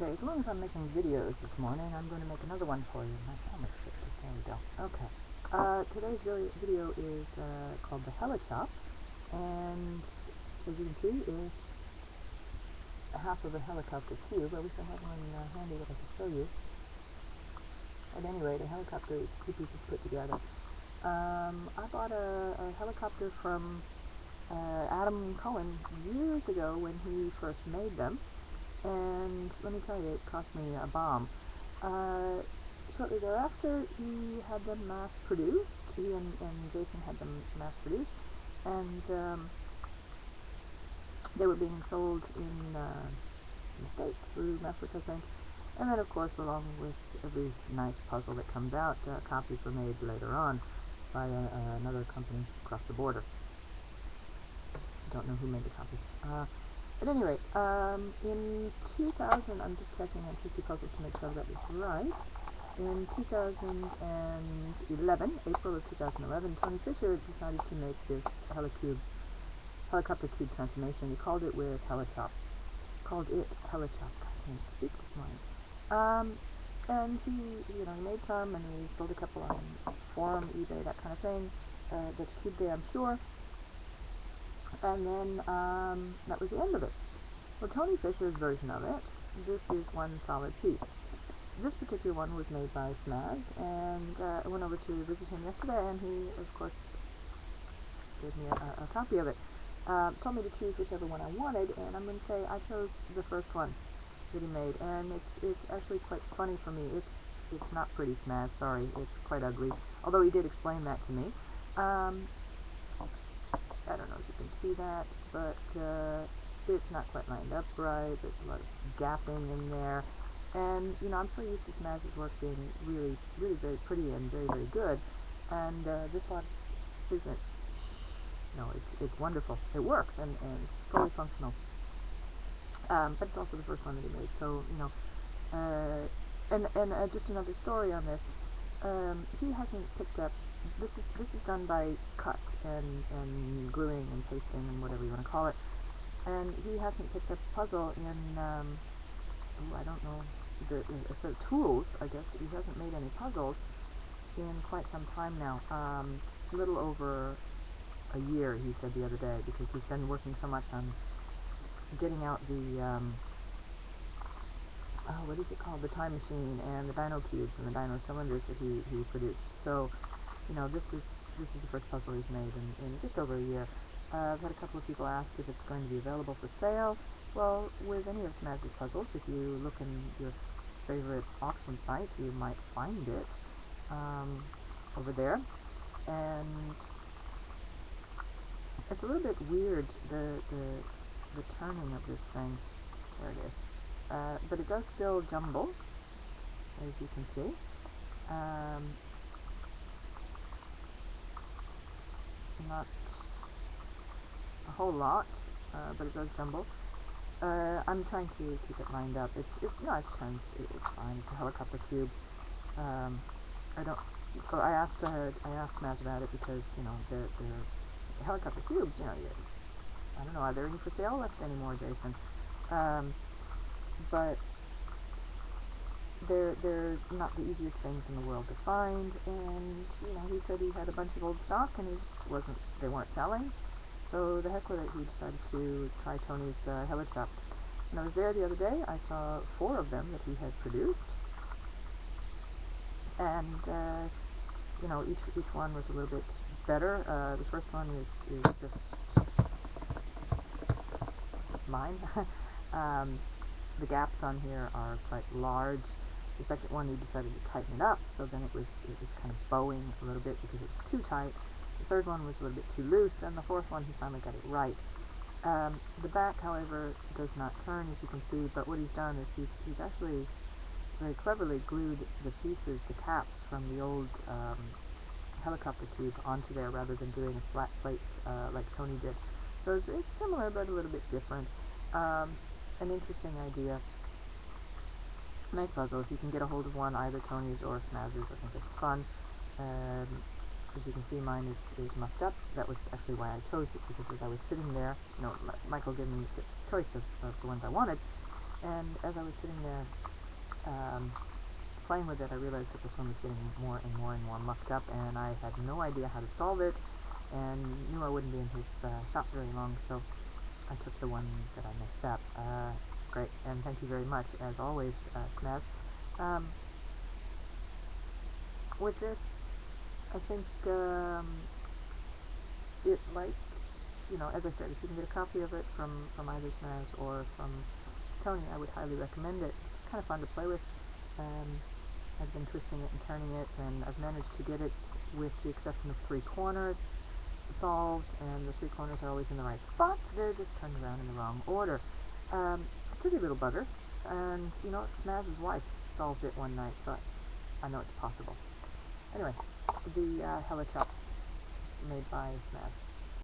Okay, as long as I'm making videos this morning, I'm going to make another one for you. My camera shifted. There we go. Okay. Today's video is called the Helichop, and as you can see, it's half of a helicopter cube. I wish I had one handy that I could show you. At any rate, a helicopter is two pieces put together. I bought a helicopter from Adam Cohen years ago when he first made them. And let me tell you, it cost me a bomb. Shortly thereafter, he had them mass-produced. He and Jason had them mass-produced, and they were being sold in the States through Memphis, I think. And then, of course, along with every nice puzzle that comes out, copies were made later on by another company across the border. Don't know who made the copies. At any rate, in 2000, I'm just checking on 50 puzzles to make sure that was right. In 2011, April of 2011, Tony Fisher decided to make this helicopter cube transformation. He called it Helichop. Called it Helichop. I can't speak this morning. And he made some, and he sold a couple on forum, eBay, that kind of thing. That's Cube Day, I'm sure. And then that was the end of it. Well, Tony Fisher's version of it, this is one solid piece. This particular one was made by SmaZ, and I went over to visit him yesterday, and he, of course, gave me a copy of it. Told me to choose whichever one I wanted, and I'm going to say I chose the first one that he made, and it's actually quite funny for me. It's not pretty, SmaZ, sorry, it's quite ugly, although he did explain that to me. I don't know if you can see that, but it's not quite lined up right. There's a lot of gapping in there, and I'm so used to SmaZ's work being really, really very pretty and very, very good, and this one isn't. No, it's wonderful. It works and it's fully functional. But it's also the first one that he made, so and just another story on this. He hasn't picked up. This is done by cut and gluing and pasting and whatever you want to call it. And he hasn't picked up a puzzle in I don't know, the sort of tools. I guess he hasn't made any puzzles in quite some time now. A little over a year, he said the other day, because he's been working so much on getting out the what is it called? The time machine and the dino cubes and the dino cylinders that he produced. So, this is the first puzzle he's made in just over a year. I've had a couple of people ask if it's going to be available for sale. Well, with any of SmaZ's puzzles, if you look in your favorite auction site, you might find it over there. And it's a little bit weird, the turning of this thing. There it is. But it does still jumble, as you can see. Not a whole lot, but it does jumble. I'm trying to keep it lined up. It's fine. It's a helicopter cube. I asked SmaZ about it because the helicopter cubes. I don't know. Are there any for sale left anymore, Jason? But they're not the easiest things in the world to find, and he said he had a bunch of old stock and they weren't selling, so the heck with it, he decided to try Tony's Helichop. When I was there the other day, I saw 4 of them that he had produced, and each one was a little bit better. The first one is just mine. The gaps on here are quite large. The second one he decided to tighten it up, so then it was kind of bowing a little bit because it was too tight. The third one was a little bit too loose, and the fourth one he finally got it right. The back, however, does not turn, as you can see, but what he's done is he's actually very cleverly glued the pieces, the caps from the old helicopter cube onto there rather than doing a flat plate like Tony did. So it's similar but a little bit different. An interesting idea. Nice puzzle. If you can get a hold of one, either Tony's or SmaZ's, I think it's fun. As you can see, mine is mucked up. That was actually why I chose it, because as I was sitting there, Michael gave me the choice of the ones I wanted, And as I was sitting there playing with it, I realized that this one was getting more and more and more mucked up, and I had no idea how to solve it, and knew I wouldn't be in his shop very long, so I took the one that I messed up. Great, and thank you very much, as always, SmaZ. With this, I think it, like, as I said, if you can get a copy of it from either SmaZ or from Tony, I would highly recommend it. It's kind of fun to play with. I've been twisting it and turning it, and I've managed to get it, with the exception of 3 corners, solved, and the 3 corners are always in the right spot. They're just turned around in the wrong order. Tricky little bugger, and SmaZ's wife solved it one night, so I know it's possible. Anyway, the Helichop made by SmaZ.